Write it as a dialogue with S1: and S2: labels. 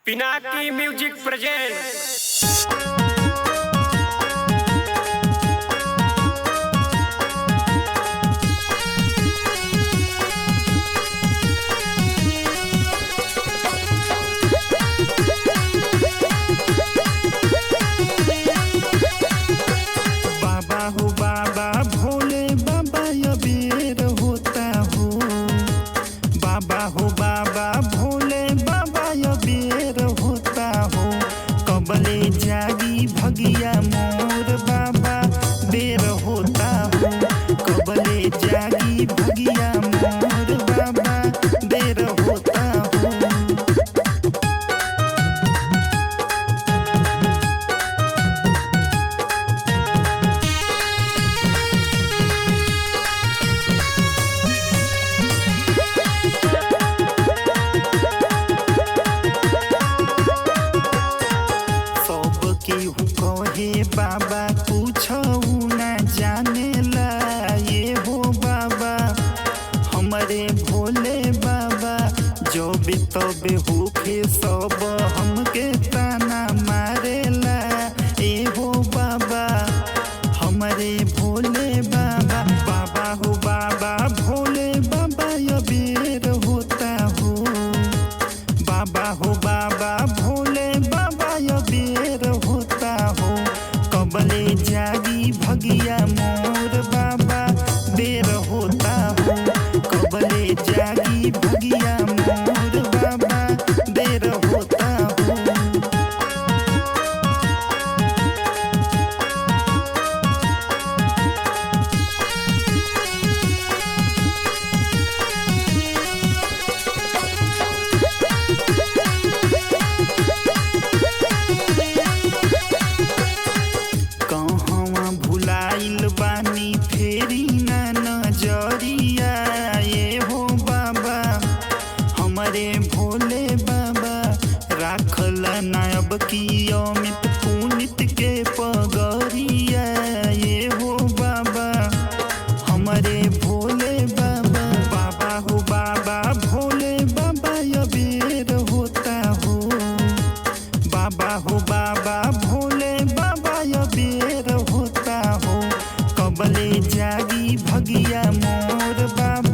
S1: Pinaki music present.
S2: बाबा हो बाबा भोले बाबा अबेर होता हो। बाबा हो बाबा भोले बाबा अबेर होता हो। कबले जागी भगिया मोर बाबा बेर होता हो। कबले जागी भगिया मोर बाबा बेर होता हो। केहू कहे बाबा कुछ न जानेला ये हो बाबा हमारे भोले बाबा जब तब होखे सब हमके ताना मारेला। ए हो बाबा हमारे भोले बाबा बाबा हो बाबा भोले बाबा अबेर होता हो। बाबा हो बाबा भोले बाबा अबेर होता हो। कबले जागी भगिया मोर बाबा बेर होता हो। कबले जागी भगिया मोर बाबा बेर होता हो। भुलाइल बानी फेरी ना नजरिया ये हो बाबा हमारे भोले बाबा राखल नायब की अमित पुनित के पगरिया। ये हो बाबा हमारे भोले बाबा बाबा हो बाबा भोले बाबा अबेर होता हो। बाबा हो बाबा भोले बाबा अबेर होता हो। कबले जागी भगिया मोर बाबा